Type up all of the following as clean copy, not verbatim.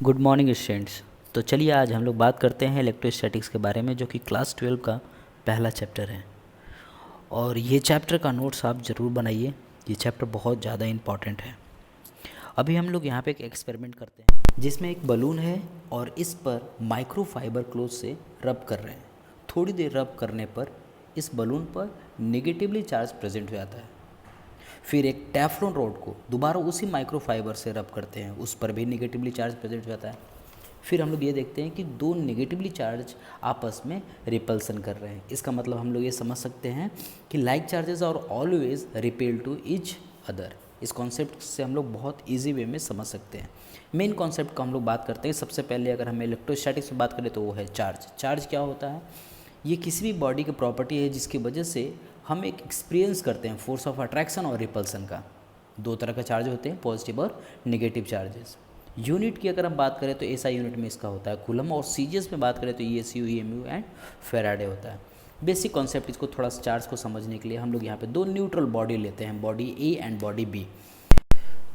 Good morning students. तो चलिए आज हम लोग बात करते हैं इलेक्ट्रोस्टैटिक्स के बारे में, जो कि क्लास 12 का पहला चैप्टर है। और ये चैप्टर का नोट्स आप ज़रूर बनाइए, ये चैप्टर बहुत ज़्यादा इम्पॉर्टेंट है। अभी हम लोग यहाँ पे एक एक्सपेरिमेंट करते हैं जिसमें एक बलून है और इस पर माइक्रोफाइबर क्लोथ से रब कर रहे हैं। थोड़ी देर रब करने पर इस बलून पर नेगेटिवली चार्ज प्रेजेंट हो जाता है। फिर एक टेफ्लॉन रॉड को दोबारा उसी माइक्रोफाइबर से रब करते हैं, उस पर भी नेगेटिवली चार्ज प्रेजेंट हो जाता है। फिर हम लोग ये देखते हैं कि दो नेगेटिवली चार्ज आपस में रिपल्सन कर रहे हैं। इसका मतलब हम लोग ये समझ सकते हैं कि like charges are always repel to each other. इस कॉन्सेप्ट से हम लोग बहुत ईजी वे में समझ सकते हैं। मेन कॉन्सेप्ट का हम लोग बात करते हैं। सबसे पहले अगर हम इलेक्ट्रोस्टैटिक्स में बात करें तो वो है चार्ज। चार्ज क्या होता है? ये किसी भी बॉडी की प्रॉपर्टी है जिसकी वजह से हम एक एक्सपीरियंस करते हैं फोर्स ऑफ अट्रैक्शन और रिपल्सन का। दो तरह का चार्ज होते हैं, पॉजिटिव और नेगेटिव चार्जेस। यूनिट की अगर हम बात करें तो एसआई यूनिट में इसका होता है कूलम, और सीजीएस में बात करें तो ईएसयू, ईएमयू एंड फेराडे होता है। बेसिक कॉन्सेप्ट इसको थोड़ा चार्ज को समझने के लिए हम लोग यहाँ पे दो न्यूट्रल बॉडी लेते हैं, body A and body B.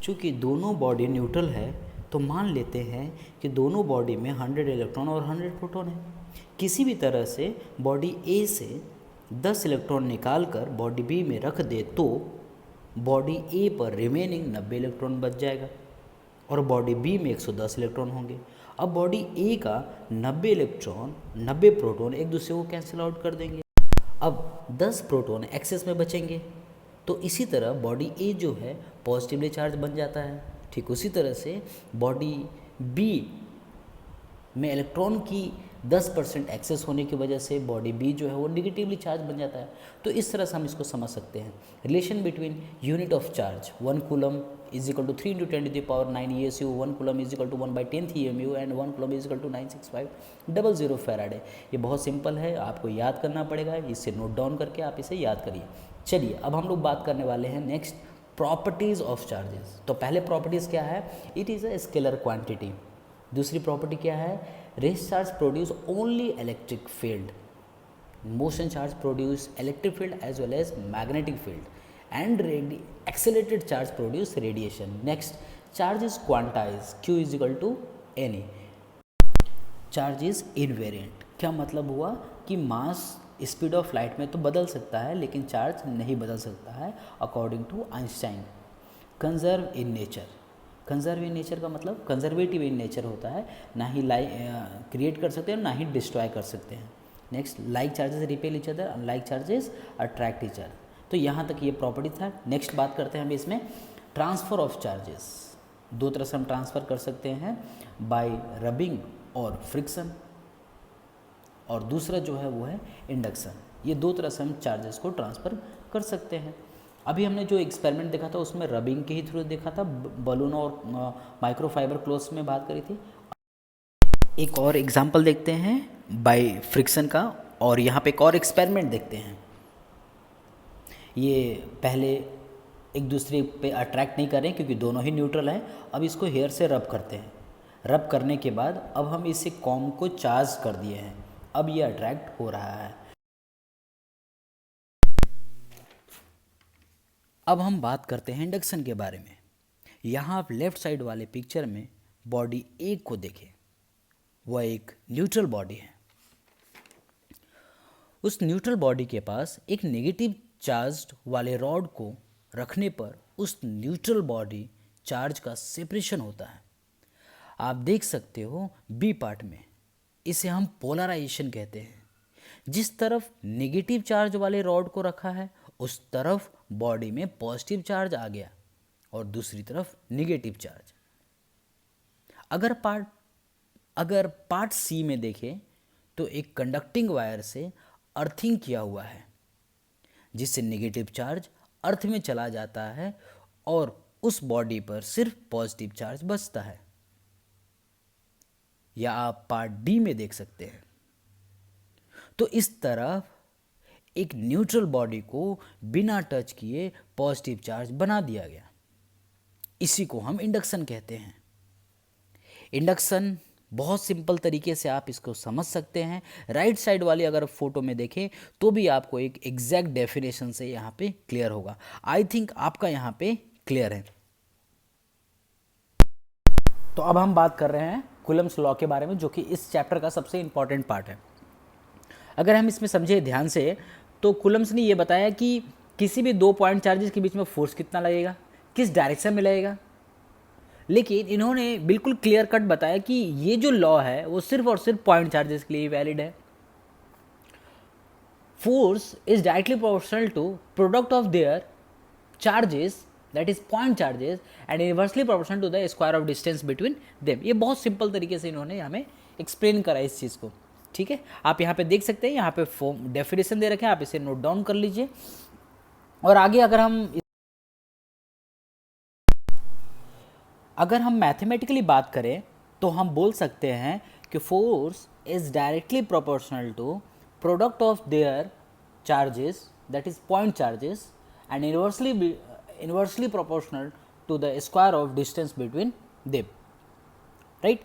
चूँकि दोनों बॉडी न्यूट्रल है तो मान लेते हैं कि दोनों बॉडी में 100 इलेक्ट्रॉन और 100 प्रोटॉन है। किसी भी तरह से बॉडी ए से 10 इलेक्ट्रॉन निकाल कर बॉडी बी में रख दे तो बॉडी ए पर रिमेनिंग 90 इलेक्ट्रॉन बच जाएगा और बॉडी बी में 110 इलेक्ट्रॉन होंगे। अब बॉडी ए का 90 इलेक्ट्रॉन 90 प्रोटॉन एक दूसरे को कैंसिल आउट कर देंगे। अब 10 प्रोटॉन एक्सेस में बचेंगे। तो इसी तरह बॉडी ए जो है पॉजिटिवली चार्ज बन जाता है। ठीक उसी तरह से बॉडी बी में इलेक्ट्रॉन की 10% एक्सेस होने की वजह से बॉडी बी जो है वो निगेटिवली चार्ज बन जाता है। तो इस तरह से हम इसको समझ सकते हैं। Relation between unit of charge 1 coulomb is equal to 3 × 10⁻⁹ ESU, 1 coulomb is equal to 1/10 EMU and 1 coulomb is equal to 96500 faraday. ये बहुत सिंपल है, आपको याद करना पड़ेगा। इससे नोट डाउन करके आप इसे याद करिए। चलिए अब हम लोग बात करने वाले हैं नेक्स्ट प्रॉपर्टीज़ ऑफ चार्जेस। तो पहले प्रॉपर्टीज़ क्या है? It is a scalar quantity. दूसरी प्रॉपर्टी क्या है? Rest charge produce only electric field, motion charge produce electric field as well as magnetic field, and accelerated charge produce radiation. Next, charge is quantize, Q is equal to NA। Charge is invariant. क्या मतलब हुआ कि मास speed of light में तो बदल सकता है लेकिन चार्ज नहीं बदल सकता है according to Einstein. Conserve in nature. Conserve in nature का मतलब कंजर्वेटिव इन नेचर होता है, ना ही क्रिएट कर सकते हैं ना ही डिस्ट्रॉय कर सकते हैं। Next, like charges repel each other, unlike charges attract each other. तो यहाँ तक ये प्रॉपर्टी था। नेक्स्ट बात करते हैं हम इसमें ट्रांसफ़र ऑफ चार्जेस। दो तरह से हम ट्रांसफ़र कर सकते हैं, बाय रबिंग और फ्रिक्शन, और दूसरा जो है वो है इंडक्शन। ये दो तरह से हम चार्जेस को ट्रांसफ़र कर सकते हैं। अभी हमने जो एक्सपेरिमेंट देखा था उसमें रबिंग के ही थ्रू देखा था, बलून और माइक्रोफाइबर क्लोथ्स में बात करी थी। एक और एग्जांपल देखते हैं बाय फ्रिक्शन का, और यहाँ पे एक और एक्सपेरिमेंट देखते हैं। ये पहले एक दूसरे पे अट्रैक्ट नहीं कर रहे हैं क्योंकि दोनों ही न्यूट्रल हैं। अब इसको हेयर से रब करते हैं। रब करने के बाद अब हम इसे कॉम को चार्ज कर दिए हैं, अब ये अट्रैक्ट हो रहा है। अब हम बात करते हैं इंडक्शन के बारे में। यहाँ आप लेफ्ट साइड वाले पिक्चर में बॉडी ए को देखें, वह एक न्यूट्रल बॉडी है। उस न्यूट्रल बॉडी के पास एक नेगेटिव चार्ज वाले रॉड को रखने पर उस न्यूट्रल बॉडी चार्ज का सेपरेशन होता है। आप देख सकते हो बी पार्ट में, इसे हम पोलराइजेशन कहते हैं। जिस तरफ नेगेटिव चार्ज वाले रॉड को रखा है उस तरफ बॉडी में पॉजिटिव चार्ज आ गया और दूसरी तरफ नेगेटिव चार्ज। अगर पार्ट सी में देखें तो एक कंडक्टिंग वायर से अर्थिंग किया हुआ है, जिससे नेगेटिव चार्ज अर्थ में चला जाता है और उस बॉडी पर सिर्फ पॉजिटिव चार्ज बचता है। या आप पार्ट डी में देख सकते हैं। तो इस तरह एक न्यूट्रल बॉडी को बिना टच किए पॉजिटिव चार्ज बना दिया गया। इसी को हम इंडक्शन कहते हैं। इंडक्शन बहुत सिंपल तरीके से आप इसको समझ सकते हैं। राइट साइड वाली अगर फोटो में देखें तो भी आपको एक एग्जैक्ट डेफिनेशन से यहाँ पे क्लियर होगा। आई थिंक आपका यहाँ पे क्लियर है। तो अब हम बात कर रहे हैं कूलम्स लॉ के बारे में, जो कि इस चैप्टर का सबसे इंपॉर्टेंट पार्ट है। अगर हम इसमें समझे ध्यान से तो कूलम्स ने ये बताया कि किसी भी 2 पॉइंट चार्जेस के बीच में फोर्स कितना लगेगा, किस डायरेक्शन में लगेगा। लेकिन इन्होंने बिल्कुल क्लियर कट बताया कि ये जो लॉ है वो सिर्फ और सिर्फ पॉइंट चार्जेस के लिए वैलिड है। Force is directly proportional to product of their charges, that is point charges, and inversely proportional to the square of distance between them. ये बहुत सिंपल तरीके से इन्होंने हमें एक्सप्लेन करा इस चीज़ को। ठीक है, आप यहाँ पे देख सकते हैं, यहाँ पे फॉर्म डेफिनेशन दे रखे हैं, आप इसे नोट डाउन कर लीजिए। और आगे अगर हम मैथमेटिकली बात करें तो हम बोल सकते हैं कि force is directly proportional to product of their charges, that is point charges, and inversely proportional to the square of distance between them. Right,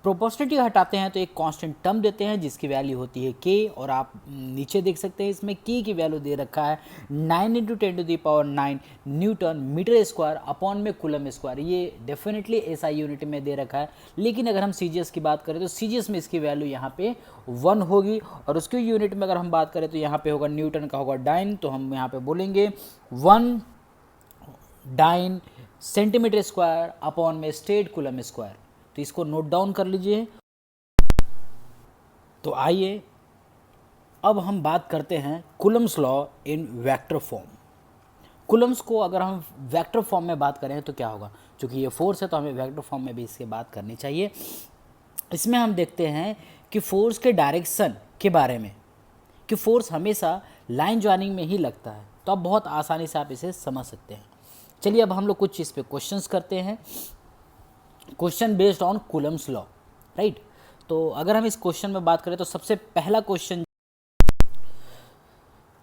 proportionality हटाते हैं तो एक कांस्टेंट टर्म देते हैं जिसकी वैल्यू होती है k, और आप नीचे देख सकते हैं इसमें k की वैल्यू दे रखा है 9 × 10⁹ न्यूटन मीटर स्क्वायर अपॉन में कूलम स्क्वायर। ये डेफिनेटली SI यूनिट में दे रखा है, लेकिन अगर हम CGS की बात करें तो CGS में इसकी वैल्यू यहाँ पे 1 होगी, और उसकी यूनिट में अगर हम बात करें तो यहाँ पे होगा न्यूटन का होगा डाइन, तो हम यहाँ पे बोलेंगे 1 डाइन सेंटीमीटर स्क्वायर अपॉन में स्टेट कूलम स्क्वायर। तो इसको नोट डाउन कर लीजिए। तो आइए अब हम बात करते हैं Coulomb's law in vector form. Coulomb's को अगर हम वेक्टर फॉर्म में बात करें तो क्या होगा, क्योंकि ये फोर्स है तो हमें वेक्टर फॉर्म में भी इसकी बात करनी चाहिए। इसमें हम देखते हैं कि फोर्स के डायरेक्शन के बारे में, कि फोर्स हमेशा लाइन ज्वाइनिंग में ही लगता है, तो अब बहुत आसानी से आप इसे समझ सकते हैं। चलिए अब हम लोग कुछ चीज़ पे क्वेश्चंस करते हैं, question based on Coulomb's law. Right, तो अगर हम इस क्वेश्चन में बात करें तो सबसे पहला क्वेश्चन,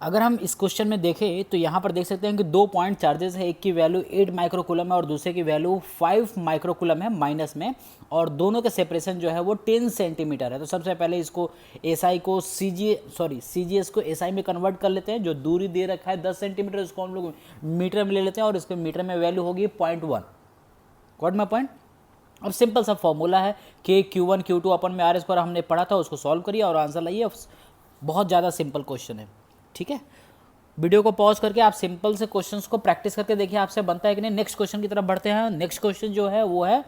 अगर हम इस क्वेश्चन में देखें तो यहाँ पर देख सकते हैं कि 2 पॉइंट चार्जेस है, एक की वैल्यू 8 माइक्रोकूलम है और दूसरे की वैल्यू 5 माइक्रोकूलम है माइनस में, और दोनों का सेपरेशन जो है वो 10 सेंटीमीटर है। तो सबसे पहले इसको SI को CGS को SI में कन्वर्ट कर लेते हैं। जो दूरी दे रखा है 10 सेंटीमीटर, उसको हम लोग मीटर में ले लेते हैं और इसके मीटर में वैल्यू होगी 0.1। Got my point. अब सिंपल सा फॉर्मूला है कि Q1 Q2 अपन में R स्क्वायर हमने पढ़ा था, उसको सॉल्व करिए और आंसर लाइए। बहुत ज़्यादा सिंपल क्वेश्चन है। ठीक है, वीडियो को पॉज करके आप सिंपल से क्वेश्चंस को प्रैक्टिस करके देखिए आपसे बनता है कि नहीं। नेक्स्ट क्वेश्चन की तरफ बढ़ते हैं। नेक्स्ट क्वेश्चन जो है वो है,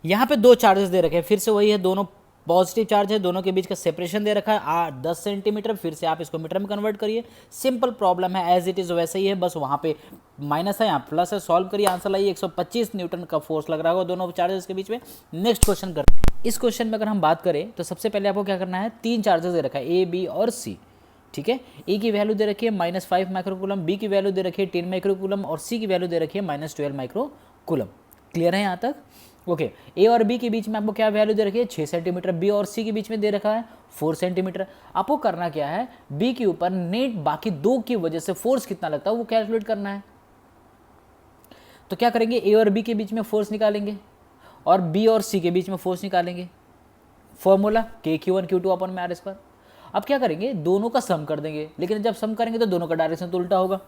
यहाँ पे 2 चार्जेस दे रखे हैं, फिर से वही है, दोनों पॉजिटिव चार्ज है, दोनों के बीच का सेपरेशन दे रखा है 10 सेंटीमीटर। फिर से आप इसको मीटर में कन्वर्ट करिए। सिंपल प्रॉब्लम है, एज इट इज़ वैसे ही है, बस वहाँ पे माइनस है, यहाँ प्लस है। सॉल्व करिए, आंसर लाइए। 125 न्यूटन का फोर्स लग रहा होगा दोनों चार्जेस के बीच में। नेक्स्ट क्वेश्चन करते हैं। इस क्वेश्चन में अगर हम बात करें तो सबसे पहले आपको क्या करना है, 3 चार्जेस दे रखा है A, B और C। ठीक है, ए की वैल्यू दे रखी है -5 माइक्रोकूलम, बी की वैल्यू दे रखी है 10 माइक्रोकूलम और सी की वैल्यू दे रखी है -12 माइक्रोकूलम। क्लियर है यहाँ तक? ओके, ए और बी के बीच में आपको क्या वैल्यू दे रखी है 6 सेंटीमीटर, बी और सी के बीच में दे रखा है 4 सेंटीमीटर। आपको करना क्या है, बी के ऊपर नेट बाकी 2 की वजह से फोर्स कितना लगता है वो कैलकुलेट करना है। तो क्या करेंगे, ए और बी के बीच में फोर्स निकालेंगे और बी और सी के बीच में फोर्स निकालेंगे। फॉर्मूला KQ1 Q2 अपन में R स्क्वायर। अब क्या करेंगे, दोनों का सम कर देंगे, लेकिन जब सम करेंगे तो दोनों का डायरेक्शन तो उल्टा होगा।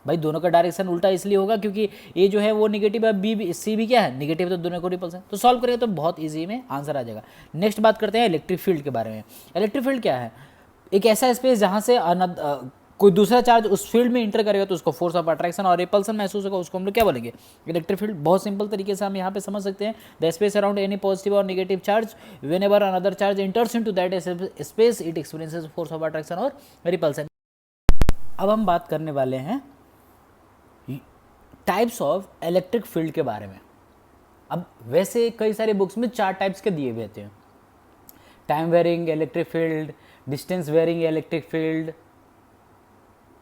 भाई दोनों का डायरेक्शन उल्टा इसलिए होगा क्योंकि ए जो है वो निगेटिव है, बी सी भी क्या है निगेटिव, तो दोनों को रिपल्स है। तो सॉल्व करेंगे तो बहुत इजी में आंसर आ जाएगा। नेक्स्ट बात करते हैं इलेक्ट्रिक फील्ड के बारे में। इलेक्ट्रिक फील्ड क्या है, एक ऐसा स्पेस जहाँ से कोई दूसरा चार्ज उस फील्ड में इंटर करेगा तो उसको फोर्स ऑफ अट्रैक्शन और रिपल्सन महसूस होगा, उसको हम लोग क्या बोलेंगे, इलेक्ट्रिक फील्ड। बहुत सिंपल तरीके से हम यहाँ पे समझ सकते हैं, the space around any positive और negative charge whenever another charge enters into that space it experiences force of attraction और रिपल्सन। अब हम बात करने वाले हैं टाइप्स ऑफ इलेक्ट्रिक फील्ड के बारे में। अब वैसे कई सारे बुक्स में 4 टाइप्स के दिए हुए थे, time varying electric field, distance varying electric field,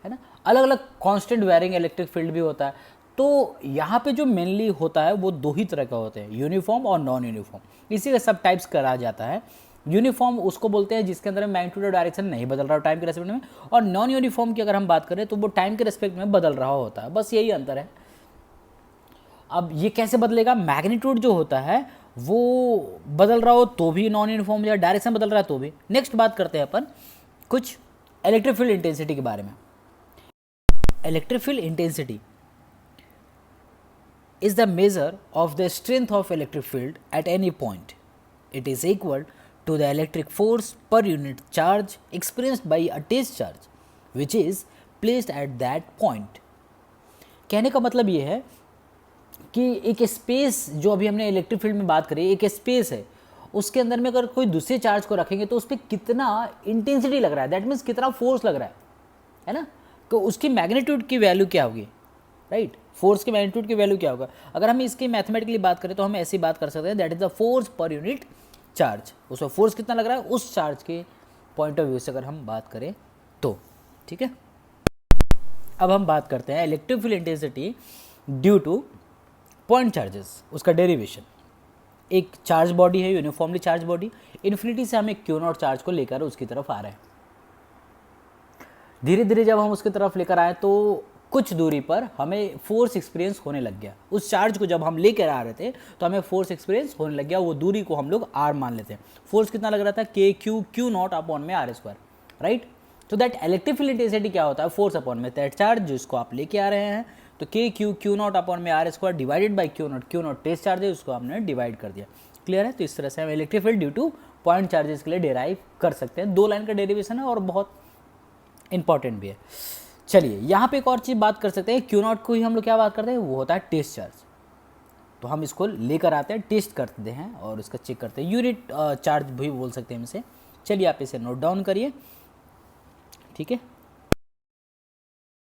है ना, अलग अलग कांस्टेंट वेरिंग इलेक्ट्रिक फील्ड भी होता है। तो यहाँ पे जो मेनली होता है वो 2 ही तरह का होते हैं, यूनिफॉर्म और नॉन यूनिफॉर्म। इसी का सब टाइप्स करा जाता है। यूनिफॉर्म उसको बोलते हैं जिसके अंदर मैग्नीट्यूड और डायरेक्शन नहीं बदल रहा हो टाइम के रेस्पेक्ट में, और नॉन यूनिफॉर्म की अगर हम बात करें तो वो टाइम के रेस्पेक्ट में बदल रहा होता है, बस यही अंतर है। अब ये कैसे बदलेगा, मैग्नीट्यूड जो होता है वो बदल रहा हो तो भी नॉन यूनिफॉर्म, या डायरेक्शन बदल रहा है तो भी। नेक्स्ट बात करते हैं अपन कुछ इलेक्ट्रिक फील्ड इंटेंसिटी के बारे में। Electric field intensity is the measure of the strength of electric field at any point. It is equal to the electric force per unit charge experienced by a test charge which is placed at that point. कहने का मतलब ये है कि एक space, जो अभी हमने इलेक्ट्रिक फील्ड में बात करी, एक स्पेस है, उसके अंदर में अगर कोई दूसरे चार्ज को रखेंगे तो उस पर कितना इंटेंसिटी लग रहा है, दैट मीन्स कितना फोर्स लग रहा है ना, तो उसकी मैग्नीट्यूड की वैल्यू क्या होगी, राइट, फोर्स की मैग्नीट्यूड की वैल्यू क्या होगा। अगर हम इसकी मैथमेटिकली बात करें तो हम ऐसी बात कर सकते हैं, that is the force per unit charge. उसमें फोर्स कितना लग रहा है उस चार्ज के पॉइंट ऑफ व्यू से अगर हम बात करें तो, ठीक है। अब हम बात करते हैं electric field intensity due two point charges, उसका डेरिवेशन। एक चार्ज बॉडी है, यूनिफॉर्मली चार्ज बॉडी, इन्फिनिटी से हम एक क्यू नॉट चार्ज को लेकर उसकी तरफ आ रहे हैं। धीरे धीरे जब हम उसकी तरफ लेकर आए तो कुछ दूरी पर हमें फोर्स एक्सपीरियंस होने लग गया। उस चार्ज को जब हम लेकर आ रहे थे तो हमें फोर्स एक्सपीरियंस होने लग गया, वो दूरी को हम लोग आर मान लेते हैं। फोर्स कितना लग रहा था, के क्यू नॉट अपॉन में आर स्क्वायर, राइट। तो दैट इलेक्ट्रिक फील्ड इंटेंसिटी क्या होता है, फोर्स अपॉन में दैट चार्ज जिसको आप लेके आ रहे हैं, तो के क्यू नॉट अपॉन में r square divided by q naught test charge है, उसको हमने डिवाइड कर दिया। क्लियर है। तो इस तरह से हम electric field due two point charges के लिए डेराइव कर सकते हैं। 2 लाइन का डेरिवेशन है और बहुत इंपॉर्टेंट भी है। चलिए यहाँ पे एक और चीज़ बात कर सकते हैं, क्यू नॉट को ही हम लोग क्या बात करते हैं, वो होता है टेस्ट चार्ज। तो हम इसको लेकर आते हैं, टेस्ट करते हैं और इसका चेक करते हैं, यूनिट चार्ज भी बोल सकते हैं हम इसे। चलिए आप इसे नोट डाउन करिए, ठीक है।